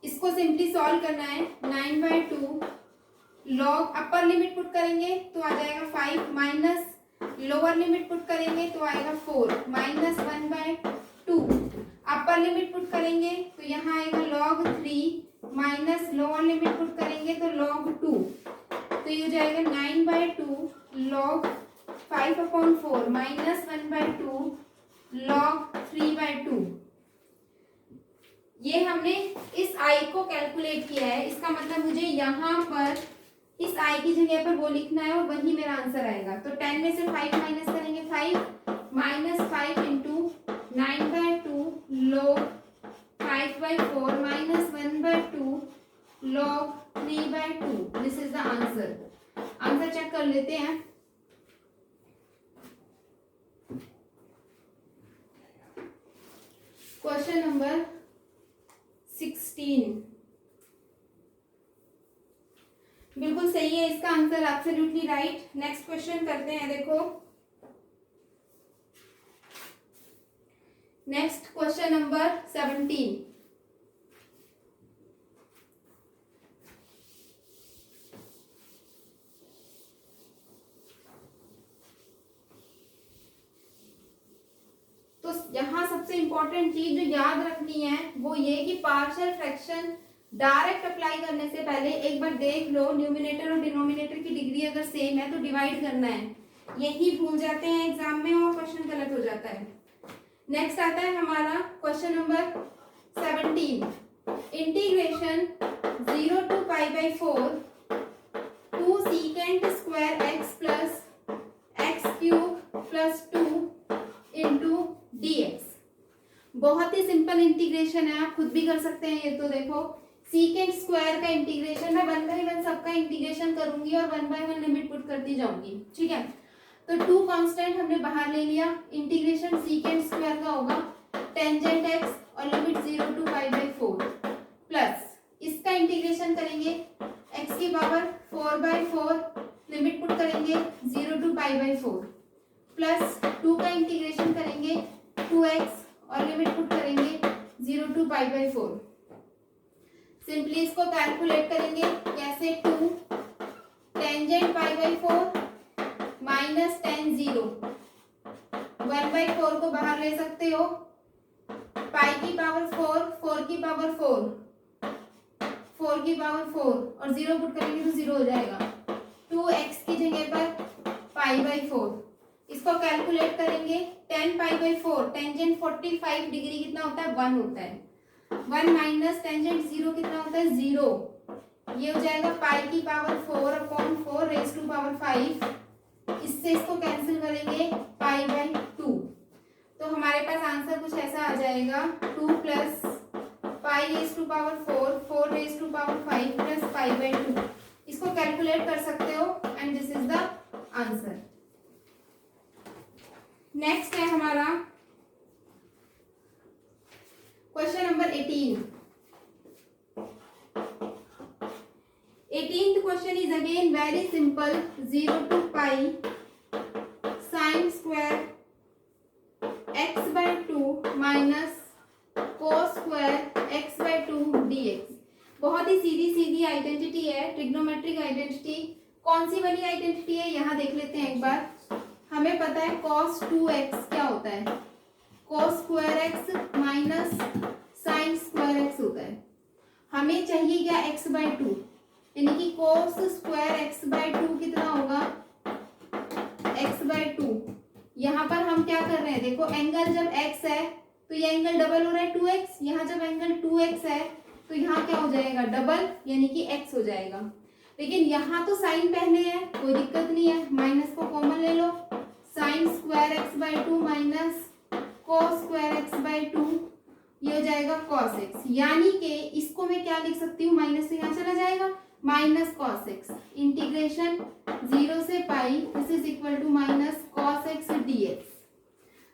Speaker 1: इसको सिंपली सॉल्व करना है, 9/2 log अपर लिमिट पुट करेंगे तो आ जाएगा 5, माइनस लोअर लिमिट पुट करेंगे तो आएगा 4, -1/2। अपर लिमिट पुट करेंगे तो यहाँ आएगा log 3, minus lower limit put करेंगे तो log 2। तो ये हो जाएगा 9/2 log 5/4 -1/2 log 3/2। ये हमने इस i को कैलकुलेट किया है, इसका मतलब मुझे यहाँ पर इस i की जगह पर वो लिखना है और वही मेरा आंसर आएगा। तो 10 में से 5 माइनस करेंगे, 5 -5 into 9/2 log 5/4 -1/2 log 3/2। This is the answer. Answer check कर लेते हैं। क्वेश्चन नंबर 16 बिल्कुल सही है, इसका answer absolutely right. Next question करते हैं, देखो नेक्स्ट क्वेश्चन नंबर 17। तो यहाँ सबसे इंपॉर्टेंट चीज जो याद रखनी है वो ये कि पार्शियल फ्रैक्शन डायरेक्ट अप्लाई करने से पहले एक बार देख लो न्यूमिनेटर और डिनोमिनेटर की डिग्री अगर सेम है तो डिवाइड करना है। यही भूल जाते हैं एग्जाम में और क्वेश्चन गलत हो जाता है। नेक्स्ट आता है हमारा question number 17, integration 0 to π/4 2 secant square x plus x³ plus 2 into dx। बहुत ही सिंपल इंटीग्रेशन है, आप खुद भी कर सकते हैं। ये तो देखो सीकेंट स्क्वायर का इंटीग्रेशन, मैं 1/1 सबका इंटीग्रेशन करूंगी और 1/1 लिमिट पुट करती जाऊंगी, ठीक है। तो 2 कांस्टेंट हमने बाहर ले लिया, इंटीग्रेशन सीकेंट स्क्वायर का होगा टेंजेंट x और लिमिट 0 to π/4 प्लस इसका इंटीग्रेशन करेंगे x की पावर 4/4, लिमिट पुट करेंगे 0 to π/4 प्लस 2 का इंटीग्रेशन करेंगे 2x और लिमिट पुट करेंगे 0 to पाई बाई 4। सिंपली इसको कैलकुलेट करेंगे कैसे, 2 tangent pi by 4 minus ten 0, 1/4 को बाहर ले सकते हो, पाई की पावर 4, 4 की पावर 4, 4 की पावर 4 और 0 पुट करेंगे तो 0 हो जाएगा। 2x की जगह पर पाई बाई 4, इसको कैलकुलेट करेंगे 10 पाई बाई 4, टेंजेंट 45 डिग्री कितना होता है, 1 होता है। 1 माइनस टेंजेंट 0 कितना होता है, 0। ये हो जाएगा पाई की power 4 upon 4 raise to power 5। इससे इसको कैंसिल करेंगे पाई बाई 2, तो हमारे पास आंसर कुछ ऐसा आ जाएगा, 2 plus pi raise to power 4, 4 raise to power 5 plus pi by 2। इसको कैलकुलेट कर सकते हो and this is the answer. Next है हमारा question number 18। 18th question is again very simple, 0 to pi sin square x by 2 minus cos square x by 2 dx। बहुत ही सीधी सीधी identity है, trigonometric identity. कौन सी वाली आइडेंटिटी है, यहाँ देख लेते हैं एक बार। हमें पता है cos 2x क्या होता है, cos square x minus sin square x होता है। हमें चाहिए क्या, x by 2, यानी कि cos square x by 2 कितना होगा, x by 2। यहाँ पर हम क्या कर रहे हैं, देखो एंगल जब x है तो ये एंगल डबल हो रहा है 2x, यहाँ जब एंगल 2x है तो यहाँ क्या हो जाएगा, डबल यानी कि x हो जाएगा। लेकिन यहाँ तो साइन पहले है, कोई दिक्कत नहीं है, माइनस को कॉमन ले लो, sine square x by 2 minus cos square x by 2, ये हो जाएगा cos x। यानी कि इसको मैं क्या लिख सकती हूँ, माइनस से यहाँ चला जाएगा, माइनस cos x इंटीग्रेशन 0 से pi this is equal to minus cos x dx।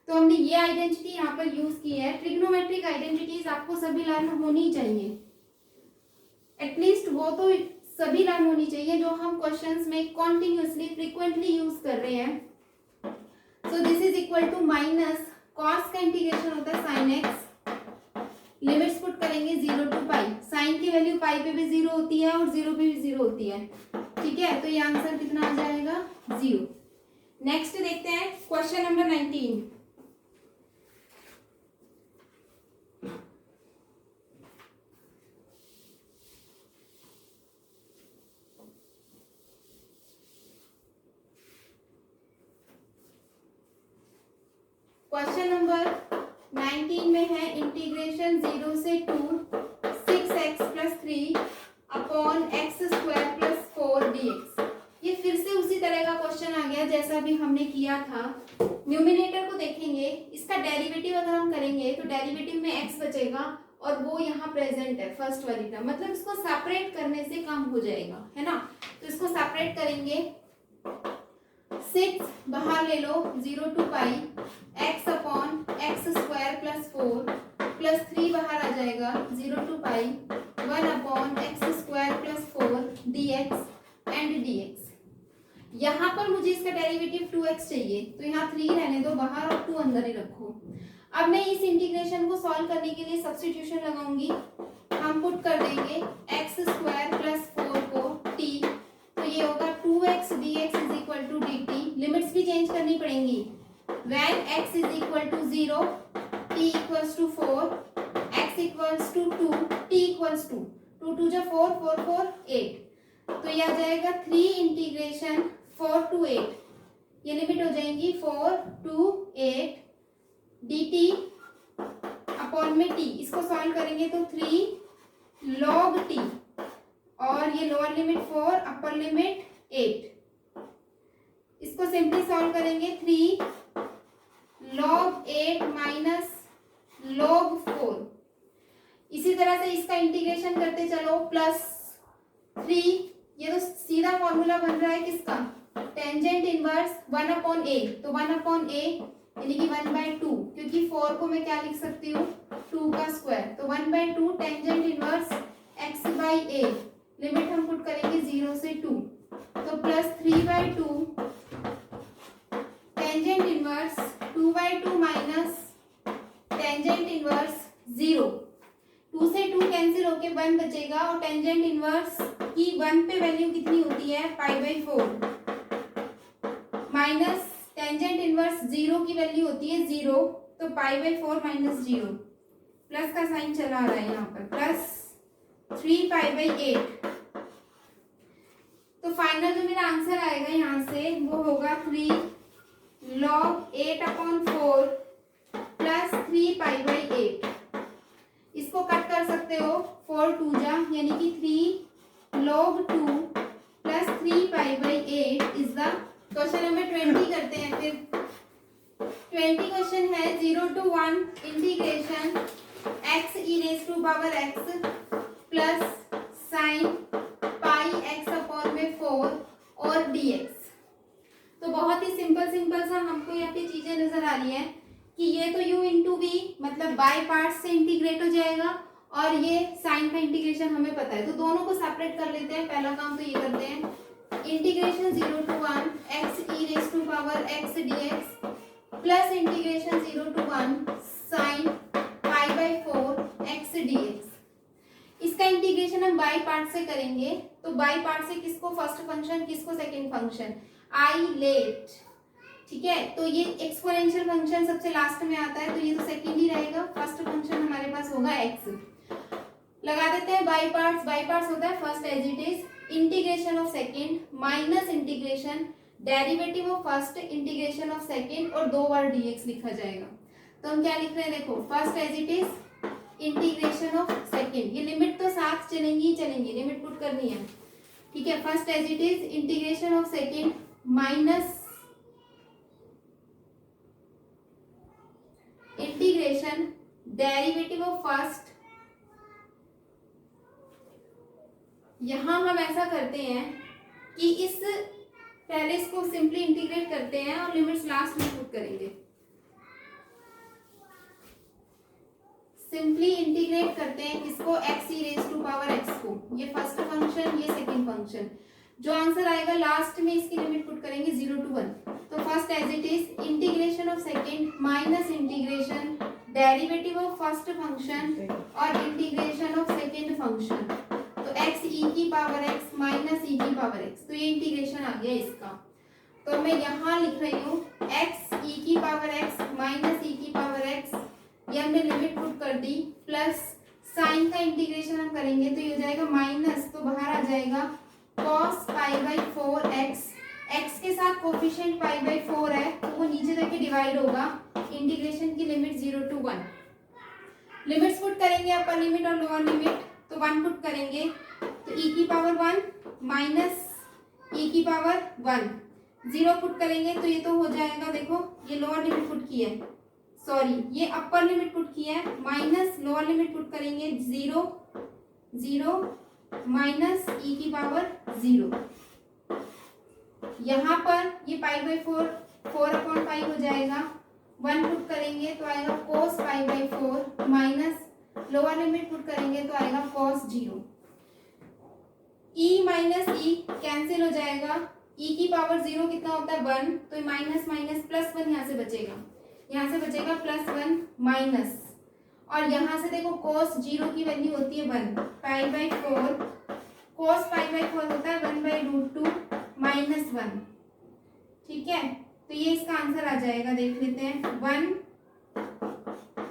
Speaker 1: तो हमने ये आइडेंटिटी यहाँ पर यूज की है। ट्रिग्नोमेट्रिक आइडेंटिटीज आपको सभी लर्न होनी चाहिए, एटलीस्ट वो तो सभी लर्न होनी चाहिए जो हम क्वेश्चंस में कॉन्टिन्यूसली फ्रीक्वेंटली यूज कर रहे हैं। So this is equal to minus cos का इंटीग्रेशन होता है sin x, लिमिट्स पुट करेंगे 0 टू पाई, साइन की वैल्यू पाई पे भी 0 होती है और 0 पे भी 0 होती है, ठीक है। तो ये आंसर कितना आ जाएगा, 0। नेक्स्ट देखते हैं क्वेश्चन नंबर 19। क्वेश्चन नंबर 19 में है इंटीग्रेशन 0 से 2 6x plus 3 upon x square plus 4 dx। ये फिर से उसी तरह का क्वेश्चन आ गया जैसा भी हमने किया था। न्यूमिनेटर को देखेंगे, इसका डेरिवेटिव अगर हम करेंगे तो डेरिवेटिव में x बचेगा और वो यहाँ प्रेजेंट है फर्स्ट वाली टर्म, मतलब इसको सेपरेट करने से काम हो जाएगा, है ना। तो इसको सेपरेट करेंगे, 6 बाहर ले लो, 0 टू पाई x अपॉन एक्स स्क्वायर प्लस 4 प्लस 3 बाहर आ जाएगा, 0 to pi 1 upon x square plus 4 dx and dx। यहाँ पर मुझे इसका डेरिवेटिव 2x चाहिए, तो यहाँ 3 रहने दो बाहर और 2 अंदर ही रखो। अब मैं इस इंटीग्रेशन को सॉल्व करने के लिए सब्स्टिट्यूशन लगाऊंगी। हम पुट कर देंगे एक्स स्क्वायर प्लस 4 को t, तो ये होगा 2x dx is equal to dt। Limits भी चेंज करनी पड़ेंगी, when x is equal to 0 t equals to 4 x equals to 2 t equals to 2 2 जा 4 4 4 8। तो यह आ जाएगा 3 इंटीग्रेशन 4 to 8, ये लिमिट हो जाएंगी 4 to 8 dt अपॉन में t। इसको सॉल्व करेंगे तो 3 log t और ये लोअर लिमिट 4 अपर लिमिट 8। इसको सिंपली सॉल्व करेंगे 3 log 8 माइनस log 4। इसी तरह से इसका इंटीग्रेशन करते चलो प्लस 3, ये तो सीधा फॉर्मूला बन रहा है किसका, टेंजेंट इनवर्स 1 अपॉन a, तो 1 अपॉन a यानी कि 1/2, क्योंकि 4 को मैं क्या लिख सकती हूँ 2 का स्क्वायर, तो 1/2 tangent inverse x by a। Limit हम पुट करेंगे 0 से 2, तो plus 3/2 tangent inverse 2/2 minus tangent inverse 0। 2 से 2 कैंसिल होके 1 बचेगा और टेंजेंट इनवर्स की 1 पे वैल्यू कितनी होती है, π/4 माइनस टेंजेंट इनवर्स 0 की वैल्यू होती है 0, तो π/4 माइनस 0, प्लस का साइन चला आ रहा है यहाँ पर, प्लस 3π/8। तो फाइनल जो मेरा आंसर आएगा यहाँ से वो होगा 3 log 8/4 प्लस 3π/8। इसको कट कर सकते हो, 4 2 जा, यानी कि 3 log 2 plus 3π/8 is the question number 20 करते हैं। फिर 20 क्वेश्चन है 0 to 1 integration x e⁻x plus sine π/4 और dx। तो बहुत ही सिंपल सा हमको यहाँ पे चीजें नजर आ रही हैं कि ये तो u इंटू वी मतलब बाय पार्ट से इंटीग्रेट हो जाएगा और ये साइन का इंटीग्रेशन हमें पता है, तो दोनों को सेपरेट कर लेते हैं। पहला काम तो ये करते हैं, integration 0 to 1 x e⁻x dx plus integration 0 to 1 sine π/4 x dx। इसका इंटीग्रेशन हम बाय पार्ट से करेंगे, तो बाय पार्ट से किसको फर्स्ट फंक्शन, किसको सेकंड फंक्शन, आई लेट, ठीक है। तो ये एक्सपोनेंशियल फंक्शन सबसे लास्ट में आता है, तो ये तो सेकंड ही रहेगा, फर्स्ट फंक्शन हमारे पास होगा x। लगा देते हैं बाय पार्ट्स होता है first as it is, integration of second minus integration derivative of first integration of second और 2 बार dx लिखा जाएगा। तो हम क्या लिख रहे हैं, देखो first as it is integration of second, ये लिमिट तो साथ चलेंगी, लिमिट पुट करनी है, ठीक है। First as it is integration of second minus integration derivative of first. यहां हम ऐसा करते हैं कि इस पहले इसको सिंपली इंटीग्रेट करते हैं और लिमिट्स लास्ट में पुट करेंगे। सिंपली इंटीग्रेट करते हैं किसको, x e⁻x को, ये फर्स्ट फंक्शन ये सेकंड फंक्शन। जो आंसर आएगा लास्ट में इसकी लिमिट पुट करेंगे 0 to 1। तो first as it is integration of second minus integration derivative of first function और इंटीग्रेशन ऑफ सेकंड फंक्शन, तो x e⁻x माइनस e⁻x, तो ये इंटीग्रेशन आ गया इसका। तो मैं यहाँ लिख रही हूँ x e⁻x माइनस e⁻x, ये हमने लिमिट पुट कर दी, प्लस साइन का इंटीग्रेशन हम करेंगे तो ये हो जाएगा माइनस, तो बाहर आ जाएगा cos π/4 x के साथ कोफिशिएंट π/4 है तो वो नीचे जाके डिवाइड होगा, इंटीग्रेशन की लिमिट 0 to 1। लिमिट्स पुट करेंगे अपर लिमिट और लोअर लिमिट, तो 1 पुट करेंगे तो e⁻1 माइनस e⁻1, 0 पुट करेंगे तो ये तो हो जाएगा, देखो ये लोअर लिमिट पुट की है, सॉरी ये अपर लिमिट पुट की है, माइनस लोअर लिमिट पुट करेंगे 0 माइनस e⁻0। यहाँ पर ये π/4 4/π हो जाएगा, 1 पुट करेंगे तो आएगा cos π/4 minus lower limit put करेंगे तो आएगा cos 0। e माइनस e कैंसिल हो जाएगा, e⁻0 कितना होता है 1, तो माइनस माइनस प्लस 1 यहाँ से बचेगा, यहाँ से बचेगा +1 माइनस, और यहाँ से देखो cos 0 की वैल्यू होती है 1, π/4 cos π/4 होता है 1/√2 माइनस 1, ठीक है। तो ये इसका आंसर आ जाएगा, देख लेते हैं 1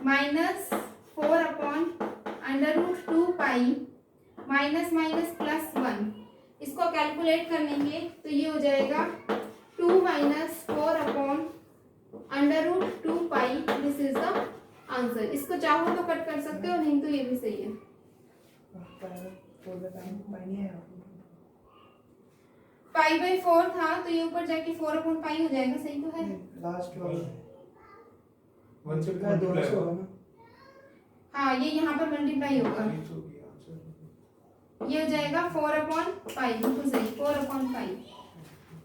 Speaker 1: माइनस 4/√2π माइनस माइनस +1, इसको कैलकुलेट कर लेंगे तो ये हो जाएगा 2 minus 4/√2π, this is the answer. इसको चाहो तो कट कर सकते हो, नहीं तो ये भी सही है। π/4 था तो ये ऊपर जाके 4/π हो जाएगा, सही तो है।
Speaker 2: लास्ट वाला
Speaker 3: 1 से 200 होगा ना,
Speaker 1: हाँ ये यहाँ पर मल्टीप्लाई होगा, ये हो जाएगा 4/π, बिल्कुल सही 4/π।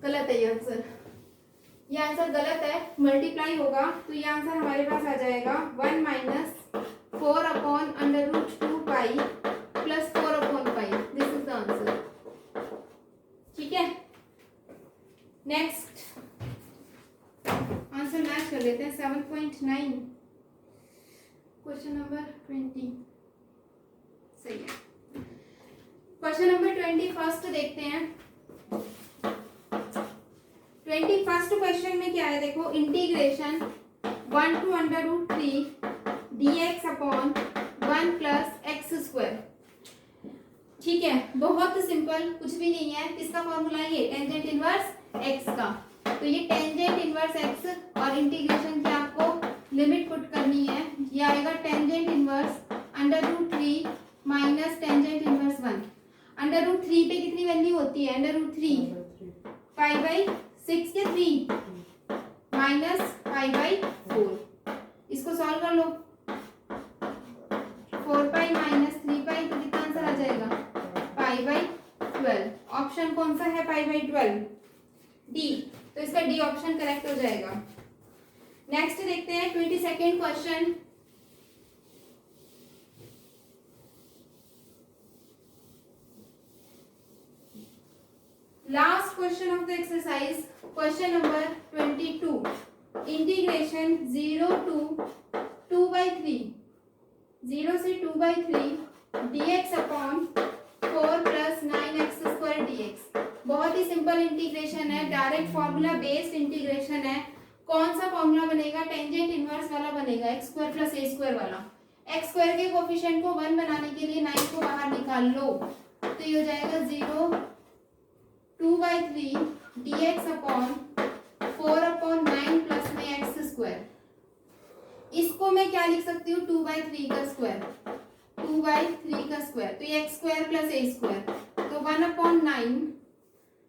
Speaker 1: गलत है ये आंसर, ये आंसर गलत है, मल्टीप्लाई होगा तो ये आंसर हमारे पास आ जाएगा 1 minus 4/√2π plus 4/π, this is the answer, ठीक है। नेक्स्ट आंसर मैच कर लेते हैं 7.9। क्वेश्चन नंबर 20 सही है। क्वेश्चन नंबर 21 देखते हैं। 21 क्वेश्चन में क्या है देखो, integration 1 to √3 dx upon 1 plus x square. ठीक है, बहुत सिंपल, कुछ भी नहीं है। किसका फॉर्मूला है ये? टेंजेंट इनवर्स एक्स का। तो ये टेंजेंट इनवर्स एक्स और इंटीग्रेशन की आपको लिमिट पुट करनी है। ये आएगा tangent inverse √3 minus tangent inverse 1। √3 पे कितनी वैल्यू होती है? √3 5/6 के 3 माइनस 5/4। इसको सॉल्व कर लो। 4π माइनस 3π तो कितना आंसर आ जाएगा? π/12। ऑप्शन कौन सा है? π/12 डी। तो इसका डी ऑप्शन करेक्ट हो जाएगा। नेक्स्ट देखते हैं 22nd question. Last question of the exercise, question number 22। Integration 0 to 2/3 0 से 2/3 dx upon 4 plus 9x² dx। बहुत ही सिंपल इंटीग्रेशन है, डायरेक्ट फॉर्मूला बेस्ड इंटीग्रेशन है। कौन सा फॉर्मूला बनेगा? टेंजेंट इनवर्स वाला बनेगा, x² प्लस a² वाला। x² के कोफिशिएंट को 1 बनाने के लिए 9 को बाहर निकाल लो, तो ये हो जाएगा 0 2/3 dx अपॉन 4/9 प्लस में x²। इसको मैं क्या लिख सकती हूँ? 2/3 का स्क्वायर, 2/3 का स्क्वायर। तो ये x² प्लस a², तो 1/9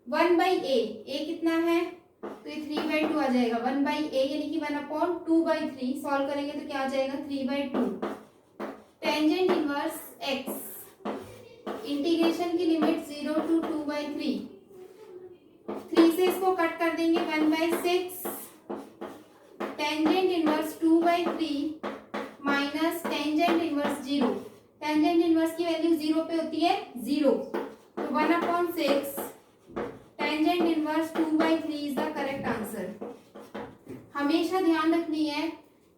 Speaker 1: 1/a कितना है? तो ये 3/2 आ जाएगा। 1/a यानी कि 1/2/3 सॉल्व करेंगे तो क्या आ जाएगा? 3/2। टेंजेंट इनवर्स x, इंटीग्रेशन की लिमिट 0 to 2/3। 3 से इसको कट कर देंगे, 1/6 tangent inverse 2/3 minus tangent inverse 0। Tangent inverse की वैल्यू 0 पे होती है 0, तो 1/6 tangent inverse 2/3 is the correct answer. हमेशा ध्यान रखनी है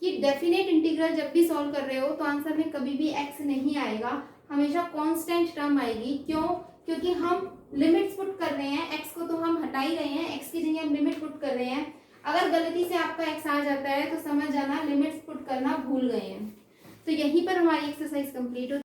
Speaker 1: कि डेफिनेट इंटीग्रल जब भी सॉल्व कर रहे हो तो आंसर में कभी भी x नहीं आएगा, हमेशा कांस्टेंट टर्म आएगी। क्यों? क्योंकि हम लिमिट्स पुट कर रहे हैं, x को तो हम हटा ही रहे हैं, x की जगह हम लिमिट पुट कर रहे हैं। अगर गलती से आपका x आ जाता है तो समझ जाना लिमिट्स पुट करना भूल गए हैं। तो यहीं पर हमारी एक्सरसाइज कंप्लीट हो